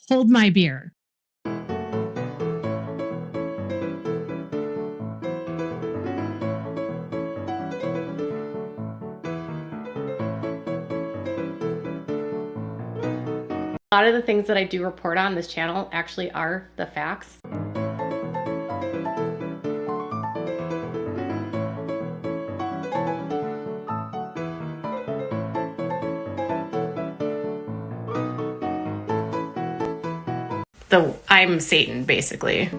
Hold my beer. A lot of the things that I do report on this channel actually are the facts. I'm Satan, basically.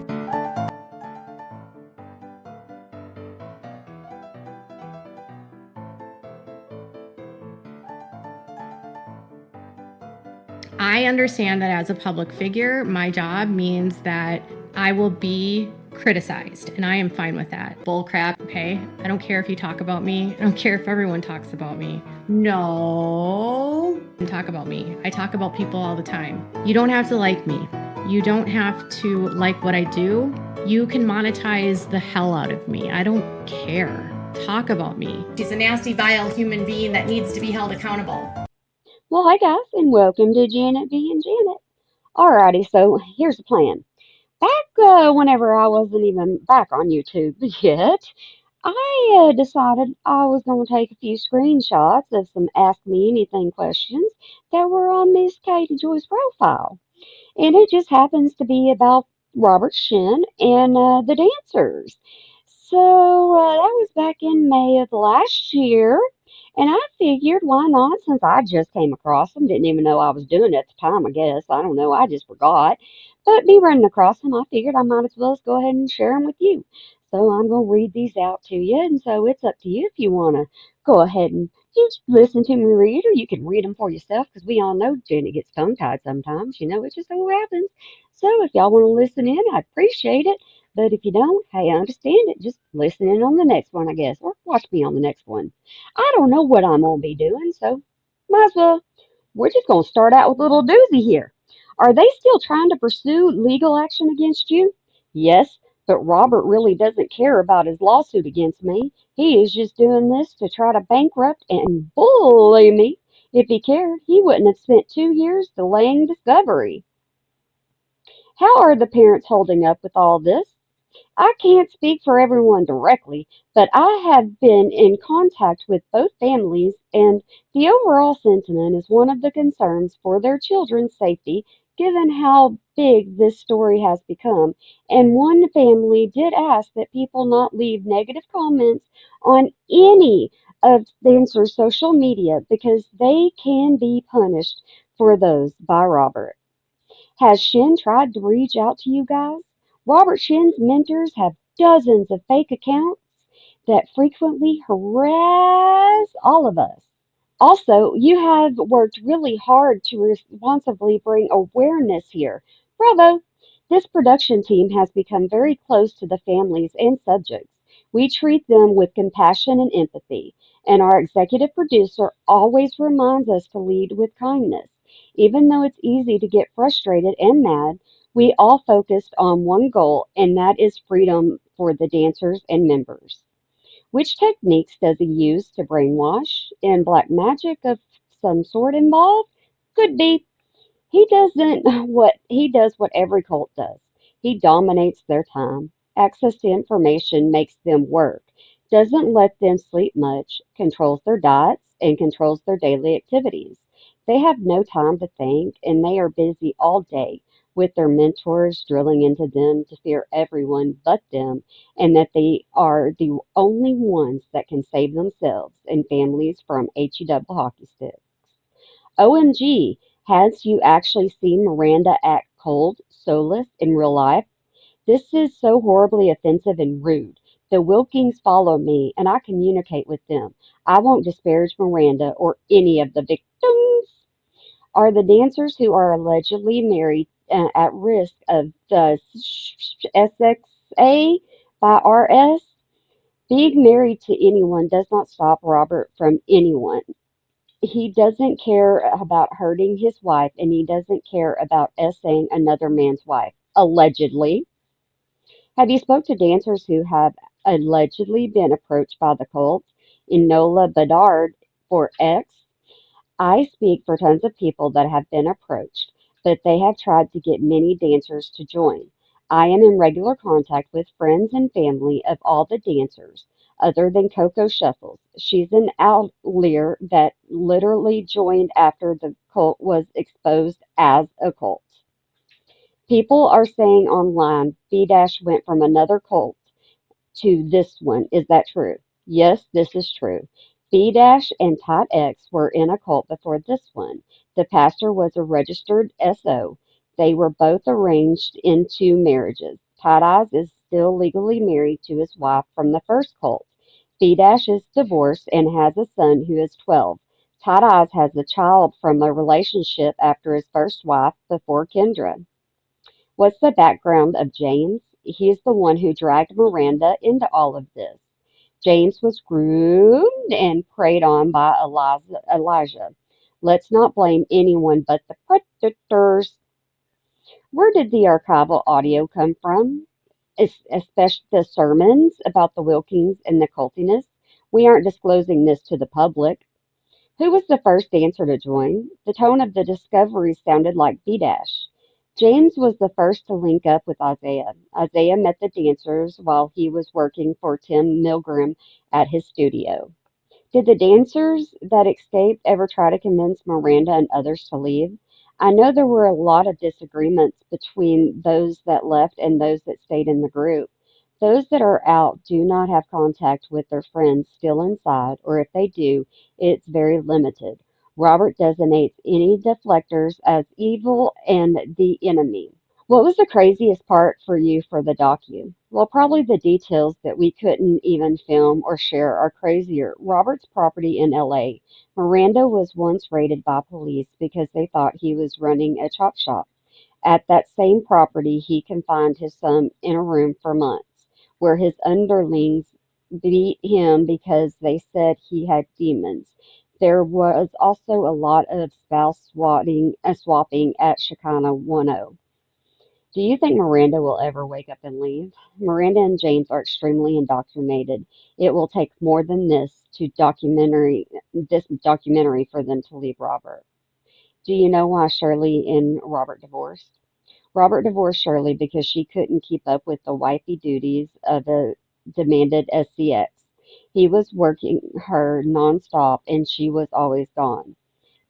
I understand that as a public figure, my job means that I will be criticized, and I am fine with that. Bullcrap, okay? I don't care if you talk about me. I don't care if everyone talks about me. No. Talk about me. I talk about people all the time. You don't have to like me. You don't have to like what I do. You can monetize the hell out of me. I don't care. Talk about me. She's a nasty, vile human being that needs to be held accountable. Well, hi guys, and welcome to Janet being Janet. Alrighty, so here's the plan. Back whenever I wasn't even back on YouTube yet, I decided I was going to take a few screenshots of some Ask Me Anything questions that were on Miss Katie Joy's profile. And it just happens to be about Robert Shinn and the dancers. So that was back in May of last year. And I figured, why not? Since I just came across them, didn't even know I was doing it at the time, I guess. I don't know, I just forgot. But me running across them, I figured I might as well just go ahead and share them with you. So I'm going to read these out to you. And so it's up to you if you want to go ahead and just listen to me read, or you can read them for yourself because we all know Jenny gets tongue tied sometimes. You know, it just so happens. So if y'all want to listen in, I appreciate it. But if you don't, hey, I understand it. Just listen in on the next one, I guess, or watch me on the next one. I don't know what I'm going to be doing, so might as well. We're just going to start out with a little doozy here. Are they still trying to pursue legal action against you? Yes, but Robert really doesn't care about his lawsuit against me. He is just doing this to try to bankrupt and bully me. If he cared, he wouldn't have spent 2 years delaying discovery. How are the parents holding up with all this? I can't speak for everyone directly, but I have been in contact with both families, and the overall sentiment is one of the concerns for their children's safety, given how big this story has become. And one family did ask that people not leave negative comments on any of Dancer's social media because they can be punished for those by Robert. Has Shinn tried to reach out to you guys? Robert Shinn's mentors have dozens of fake accounts that frequently harass all of us. Also, you have worked really hard to responsibly bring awareness here. Bravo! This production team has become very close to the families and subjects. We treat them with compassion and empathy, and our executive producer always reminds us to lead with kindness. Even though it's easy to get frustrated and mad, we all focused on one goal, and that is freedom for the dancers and members. Which techniques does he use to brainwash? And black magic of some sort involved? Could be. He doesn't what he does what every cult does. He dominates their time. Access to information makes them work. Doesn't let them sleep much, controls their diets, and controls their daily activities. They have no time to think, and they are busy all day with their mentors drilling into them to fear everyone but them, and that they are the only ones that can save themselves and families from HE hockey sticks. OMG, has you actually seen Miranda act cold, soulless in real life? This is so horribly offensive and rude. The Wilkings follow me, and I communicate with them. I won't disparage Miranda or any of the victims. Are the dancers who are allegedly married at risk of the SXA by RS? Being married to anyone does not stop Robert from anyone. He doesn't care about hurting his wife, and he doesn't care about essaying another man's wife. Allegedly. Have you spoke to dancers who have allegedly been approached by the cult? Enola Bedard for X. I speak for tons of people that have been approached. but they have tried to get many dancers to join. I am in regular contact with friends and family of all the dancers, other than Coco Shuffles. She's an outlier that literally joined after the cult was exposed as a cult. People are saying online B Dash went from another cult to this one. Is that true? Yes, this is true. B Dash and Tot X were in a cult before this one. The pastor was a registered SO. They were both arranged into marriages. Tot Eyes is still legally married to his wife from the first cult. B Dash is divorced and has a son who is 12. Tot Eyes has a child from a relationship after his first wife before Kendra. What's the background of James? He's the one who dragged Miranda into all of this. James was groomed and preyed on by Elijah. Let's not blame anyone but the predators. Where did the archival audio come from? Especially the sermons about the Wilkins and the cultiness. We aren't disclosing this to the public. Who was the first dancer to join? The tone of the discovery sounded like B Dash. James was the first to link up with Isaiah. Isaiah met the dancers while he was working for Tim Milgram at his studio. Did the dancers that escaped ever try to convince Miranda and others to leave? I know there were a lot of disagreements between those that left and those that stayed in the group. Those that are out do not have contact with their friends still inside, or if they do, it's very limited. Robert designates any deflectors as evil and the enemy. What was the craziest part for you for the docu? Well, probably the details that we couldn't even film or share are crazier. Robert's property in LA. Miranda was once raided by police because they thought he was running a chop shop. At that same property, he confined his son in a room for months, where his underlings beat him because they said he had demons. There was also a lot of swapping at Shekinah 10. Do you think Miranda will ever wake up and leave? Miranda and James are extremely indoctrinated. It will take more than this documentary for them to leave Robert. Do you know why Shirley and Robert divorced? Robert divorced Shirley because she couldn't keep up with the wifey duties of a demanded SCX. He was working her nonstop and she was always gone.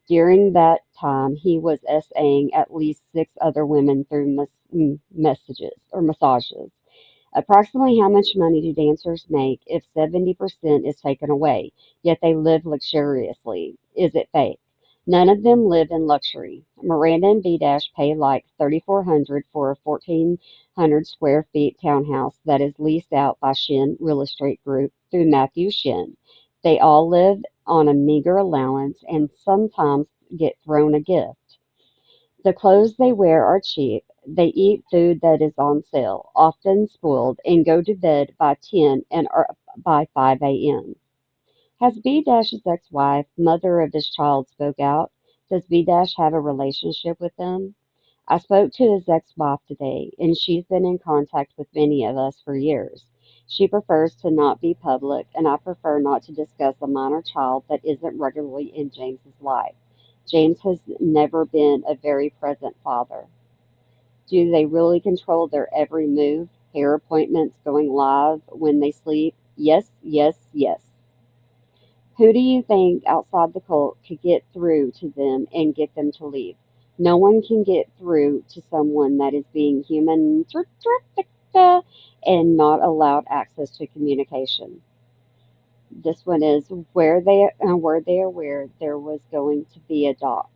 During that time, he was SAing at least six other women through messages or massages. Approximately how much money do dancers make if 70% is taken away, yet they live luxuriously? Is it fake? None of them live in luxury. Miranda and B Dash pay like 3,400 for a 1,400 square feet townhouse that is leased out by Shinn Real Estate Group through Matthew Shinn. They all live on a meager allowance and sometimes get thrown a gift. The clothes they wear are cheap. They eat food that is on sale, often spoiled, and go to bed by 10 and are up by 5 a.m. Has B Dash's ex-wife, mother of his child, spoke out? Does B Dash have a relationship with them? I spoke to his ex-wife today, and she's been in contact with many of us for years. She prefers to not be public, and I prefer not to discuss a minor child that isn't regularly in James's life. James has never been a very present father. Do they really control their every move? Hair appointments, going live when they sleep? Yes, yes, yes. Who do you think outside the cult could get through to them and get them to leave? No one can get through to someone that is being human and not allowed access to communication. This one is were they aware there was going to be a doc?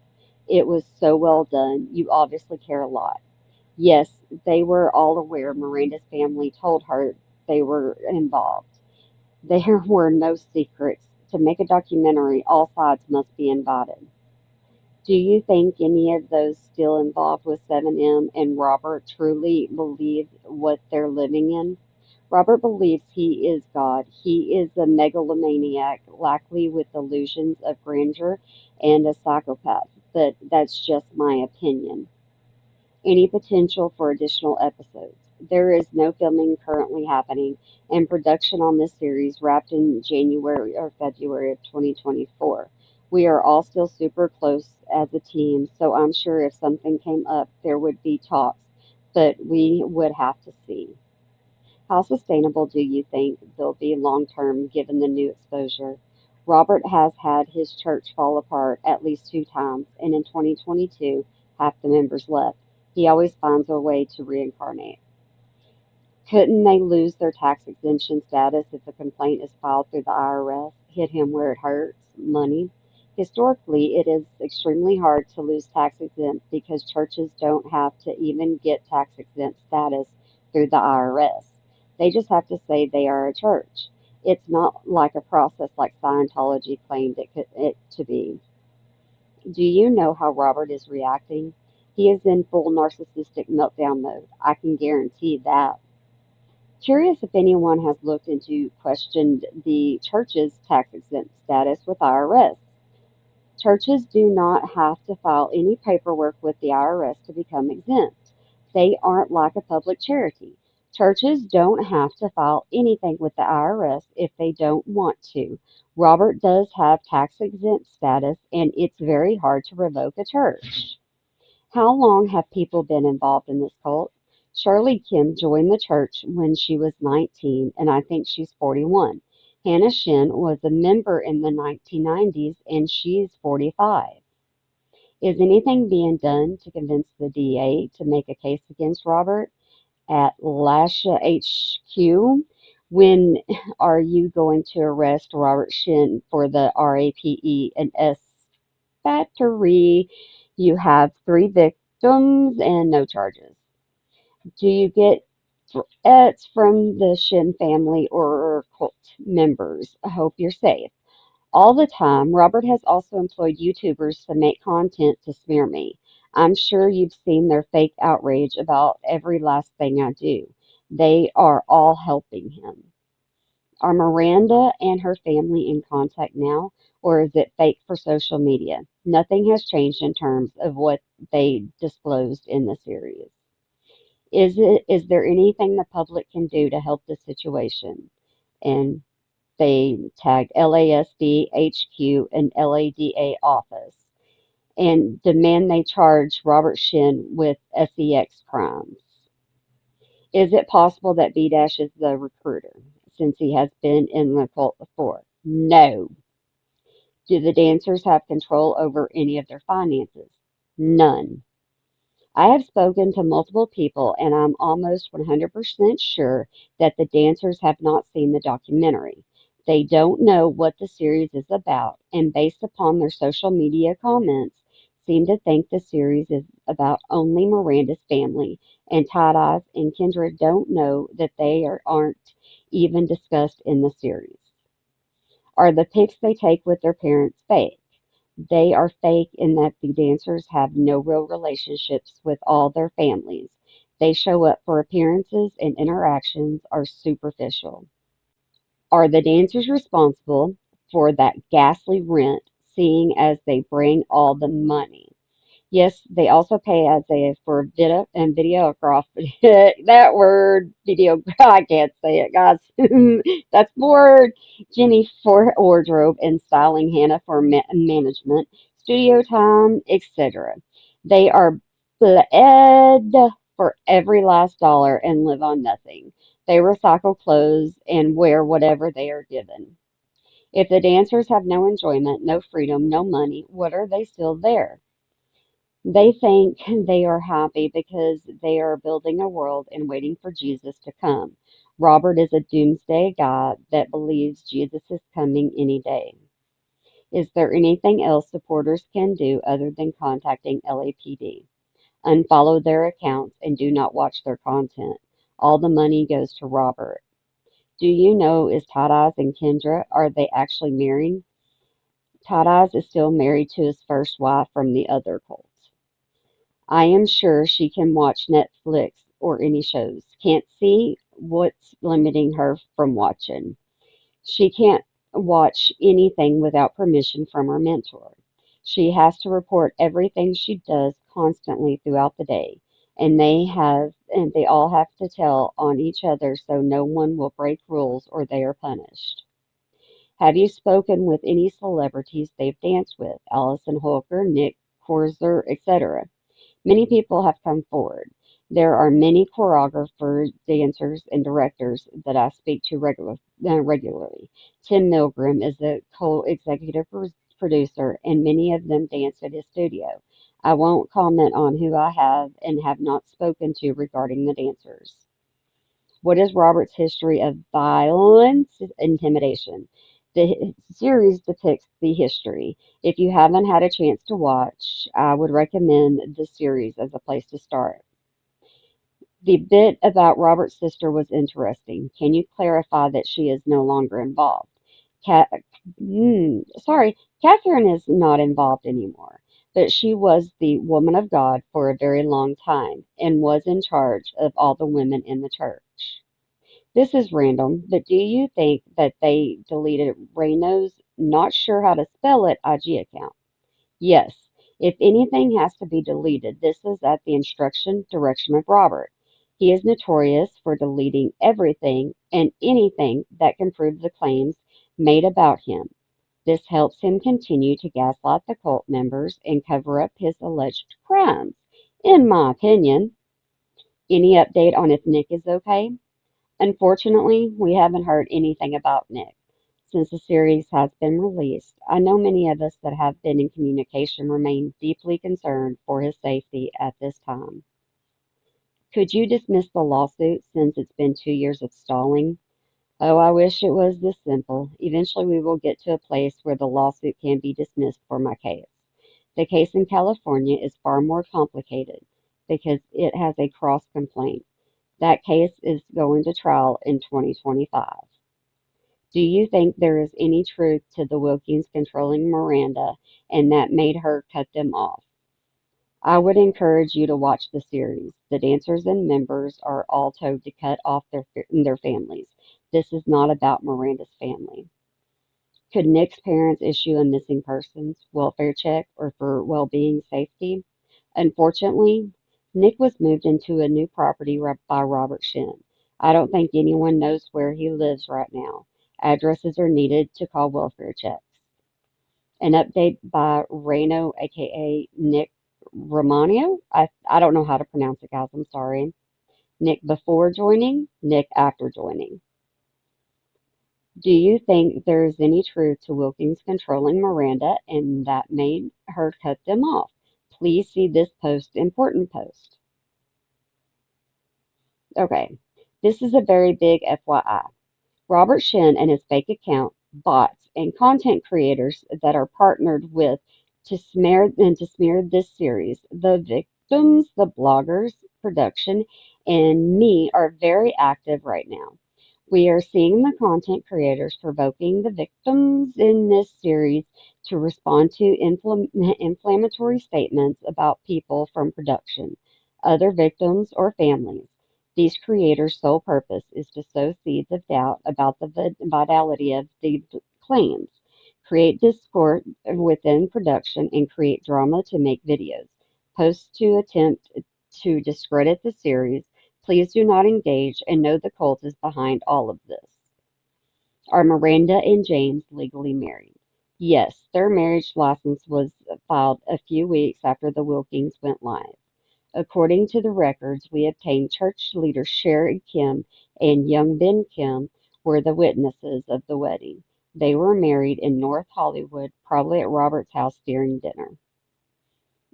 It was so well done. You obviously care a lot. Yes, they were all aware. Miranda's family told her they were involved. There were no secrets. To make a documentary, all sides must be invited. Do you think any of those still involved with 7M and Robert truly believe what they're living in? Robert believes he is God. He is a megalomaniac, likely with delusions of grandeur, and a psychopath. But that's just my opinion. Any potential for additional episodes? There is no filming currently happening, and production on this series wrapped in January or February of 2024. We are all still super close as a team, so I'm sure if something came up, there would be talks, but we would have to see. How sustainable do you think they'll be long term given the new exposure? Robert has had his church fall apart at least two times, and in 2022, half the members left. He always finds a way to reincarnate. Couldn't they lose their tax exemption status if a complaint is filed through the IRS? Hit him where it hurts, money. Historically, it is extremely hard to lose tax exempt because churches don't have to even get tax exempt status through the IRS. They just have to say they are a church. It's not like a process like Scientology claimed it to be. Do you know how Robert is reacting? He is in full narcissistic meltdown mode. I can guarantee that. Curious if anyone has looked into questioned the church's tax exempt status with IRS. Churches do not have to file any paperwork with the IRS to become exempt. They aren't like a public charity. Churches don't have to file anything with the IRS if they don't want to. Robert does have tax exempt status, and it's very hard to revoke a church. How long have people been involved in this cult? Shirley Kim joined the church when she was 19, and I think she's 41. Hannah Shinn was a member in the 1990s, and she's 45. Is anything being done to convince the DA to make a case against Robert at Lasha HQ? When are you going to arrest Robert Shinn for the RAPE and S battery? You have three victims and no charges. Do you get threats from the Shin family or cult members? I hope you're safe. All the time, Robert has also employed YouTubers to make content to smear me. I'm sure you've seen their fake outrage about every last thing I do. They are all helping him. Are Miranda and her family in contact now, or is it fake for social media? Nothing has changed in terms of what they disclosed in the series. Is there anything the public can do to help the situation? And they tag LASD HQ and LADA office and demand they charge Robert Shinn with SEX crimes. Is it possible that B Dash is the recruiter since he has been in the cult before? No. Do the dancers have control over any of their finances? None. I have spoken to multiple people, and I'm almost 100% sure that the dancers have not seen the documentary. They don't know what the series is about, and based upon their social media comments, seem to think the series is about only Miranda's family, and Tight Eyes and Kendra don't know that aren't even discussed in the series. Are the pics they take with their parents fake? They are fake in that the dancers have no real relationships with all their families. They show up for appearances and interactions are superficial. Are the dancers responsible for that ghastly rent, seeing as they bring all the money? Yes, they also pay Isaiah for videography. That word, video, I can't say it, guys. That's word. Jenny for wardrobe and styling, Hannah for management, studio time, etc. They are bled for every last dollar and live on nothing. They recycle clothes and wear whatever they are given. If the dancers have no enjoyment, no freedom, no money, what are they still there? They think they are happy because they are building a world and waiting for Jesus to come. Robert is a doomsday guy that believes Jesus is coming any day. Is there anything else supporters can do other than contacting LAPD? Unfollow their accounts and do not watch their content. All the money goes to Robert. Do you know is Tight Eyes and Kendra, are they actually married? Tight Eyes is still married to his first wife from the other cult. I am sure she can watch Netflix or any shows. Can't see what's limiting her from watching. She can't watch anything without permission from her mentor. She has to report everything she does constantly throughout the day, and they all have to tell on each other so no one will break rules or they are punished. Have you spoken with any celebrities they've danced with? Allison Holker, Nick Korzer, etc. Many people have come forward. There are many choreographers, dancers, and directors that I speak to regularly. Tim Milgram is the co-executive producer, and many of them dance at his studio. I won't comment on who I have and have not spoken to regarding the dancers. What is Robert's history of violence intimidation? The series depicts the history. If you haven't had a chance to watch, I would recommend the series as a place to start. The bit about Robert's sister was interesting. Can you clarify that she is no longer involved? Cat, sorry, Catherine is not involved anymore, but she was the woman of God for a very long time and was in charge of all the women in the church. This is random, but do you think that they deleted Reno's not sure how to spell it IG account? Yes. If anything has to be deleted, this is at the direction of Robert. He is notorious for deleting everything and anything that can prove the claims made about him. This helps him continue to gaslight the cult members and cover up his alleged crimes. In my opinion, any update on if Nick is okay? Unfortunately, we haven't heard anything about Nick since the series has been released. I know many of us that have been in communication remain deeply concerned for his safety at this time. Could you dismiss the lawsuit since it's been 2 years of stalling? Oh, I wish it was this simple. Eventually, we will get to a place where the lawsuit can be dismissed for my case. The case in California is far more complicated because it has a cross complaint. That case is going to trial in 2025. Do you think there is any truth to the Wilkins controlling Miranda and that made her cut them off? I would encourage you to watch the series. The dancers and members are all told to cut off their families. This is not about Miranda's family. Could Nick's parents issue a missing persons welfare check or for well-being safety? Unfortunately, Nick was moved into a new property by Robert Shinn. I don't think anyone knows where he lives right now. Addresses are needed to call welfare checks. An update by Reno, aka Nick Romano. I don't know how to pronounce it, guys. I'm sorry. Nick before joining, Nick after joining. Do you think there is any truth to Wilkins controlling Miranda and that made her cut them off? Please see this important post. Okay, this is a very big FYI. Robert Shinn and his fake account, bots, and content creators that are partnered with to smear this series. The victims, the bloggers, production, and me are very active right now. We are seeing the content creators provoking the victims in this series to respond to inflammatory statements about people from production, other victims, or families. These creators' sole purpose is to sow seeds of doubt about the vitality of the claims, create discord within production, and create drama to make videos, posts to attempt to discredit the series. Please do not engage and know the cult is behind all of this. Are Miranda and James legally married? Yes, their marriage license was filed a few weeks after the Wilkins went live. According to the records we obtained, church leaders Sherry Kim and young Ben Kim were the witnesses of the wedding. They were married in North Hollywood, probably at Robert's house during dinner.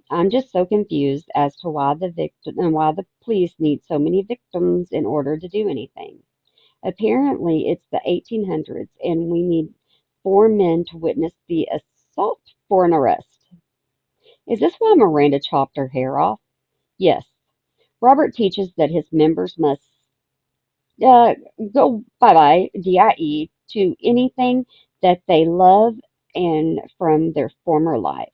I'm just so confused as to why the police need so many victims in order to do anything. Apparently, it's the 1800s, and we need 4 men to witness the assault for an arrest. Is this why Miranda chopped her hair off? Yes. Robert teaches that his members must uh, go bye-bye, DIE, to anything that they love and from their former life.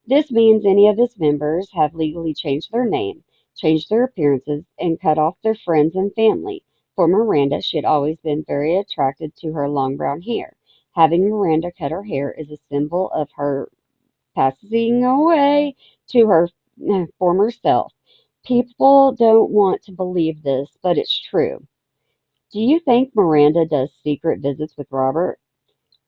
This means any of his members have legally changed their name, changed their appearances, and cut off their friends and family. For Miranda, she had always been very attracted to her long brown hair. Having Miranda cut her hair is a symbol of her passing away to her former self. People don't want to believe this, but it's true. Do you think Miranda does secret visits with Robert?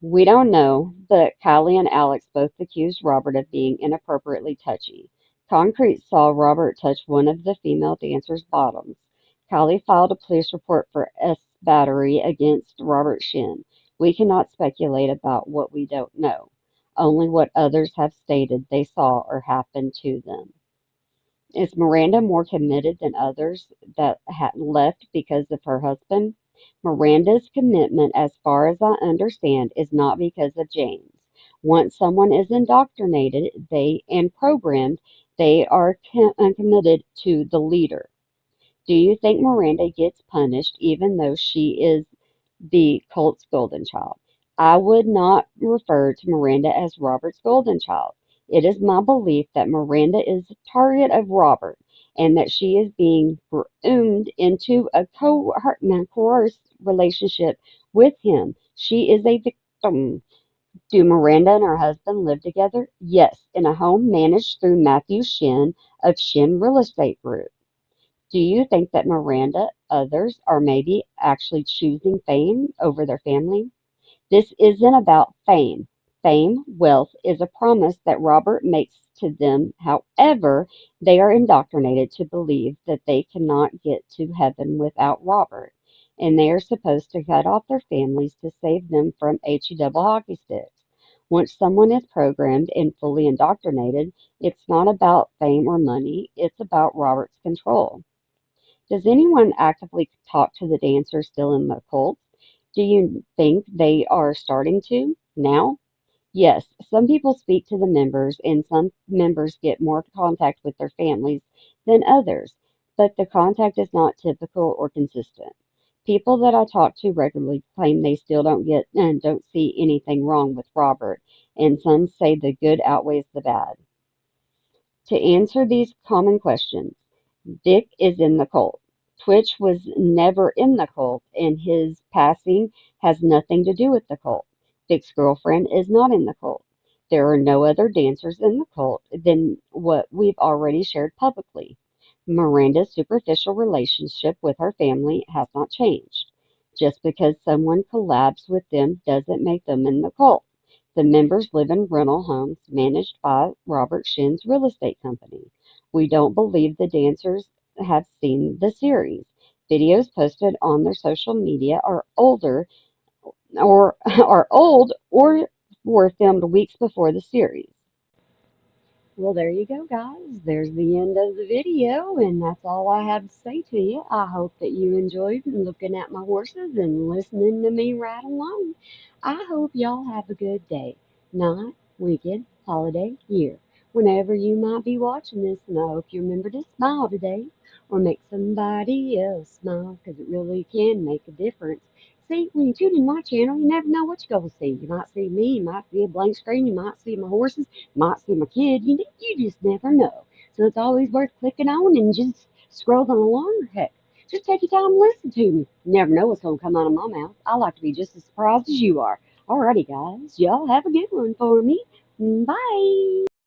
We don't know, but Kylie and Alex both accused Robert of being inappropriately touchy. Concrete saw Robert touch one of the female dancers' bottoms. Kylie filed a police report for battery against Robert Shinn. We cannot speculate about what we don't know, only what others have stated they saw or happened to them. Is Miranda more committed than others that had left because of her husband? Miranda's commitment, as far as I understand, is not because of James. Once someone is indoctrinated they and programmed, they are committed to the leader. Do you think Miranda gets punished even though she is the cult's golden child? I would not refer to Miranda as Robert's golden child. It is my belief that Miranda is the target of Robert and that she is being groomed into a coerced relationship with him. She is a victim. Do Miranda and her husband live together? Yes, in a home managed through Matthew Shinn of Shinn Real Estate Group. Do you think that Miranda, others, are maybe actually choosing fame over their family? This isn't about fame. Fame, wealth, is a promise that Robert makes to them. However, they are indoctrinated to believe that they cannot get to heaven without Robert, and they are supposed to cut off their families to save them from HE double hockey sticks. Once someone is programmed and fully indoctrinated, it's not about fame or money, it's about Robert's control. Does anyone actively talk to the dancers still in the cult? Do you think they are starting to now? Yes, some people speak to the members, and some members get more contact with their families than others, but the contact is not typical or consistent. People that I talk to regularly claim they still don't get and don't see anything wrong with Robert, and some say the good outweighs the bad. To answer these common questions, Dick is in the cult. Twitch was never in the cult, and his passing has nothing to do with the cult. Dick's girlfriend is not in the cult. There are no other dancers in the cult than what we've already shared publicly. Miranda's superficial relationship with her family has not changed. Just because someone collabs with them doesn't make them in the cult. The members live in rental homes managed by Robert Shinn's real estate company. We don't believe the dancers have seen the series. Videos posted on their social media are older or are old or were filmed weeks before the series. Well, there you go, guys. There's the end of the video, and that's all I have to say to you. I hope that you enjoyed looking at my horses and listening to me ride along. I hope y'all have a good day, night, weekend, holiday, year, whenever you might be watching this, and I hope you remember to smile today or make somebody else smile, 'cause it really can make a difference. See, when you tune in my channel, you never know what you're going to see. You might see me, you might see a blank screen, you might see my horses, might see my kid. You just never know. So it's always worth clicking on and just scrolling along. Heck, just take your time and listen to me. You never know what's going to come out of my mouth. I like to be just as surprised as you are. Alrighty, guys. Y'all have a good one for me. Bye.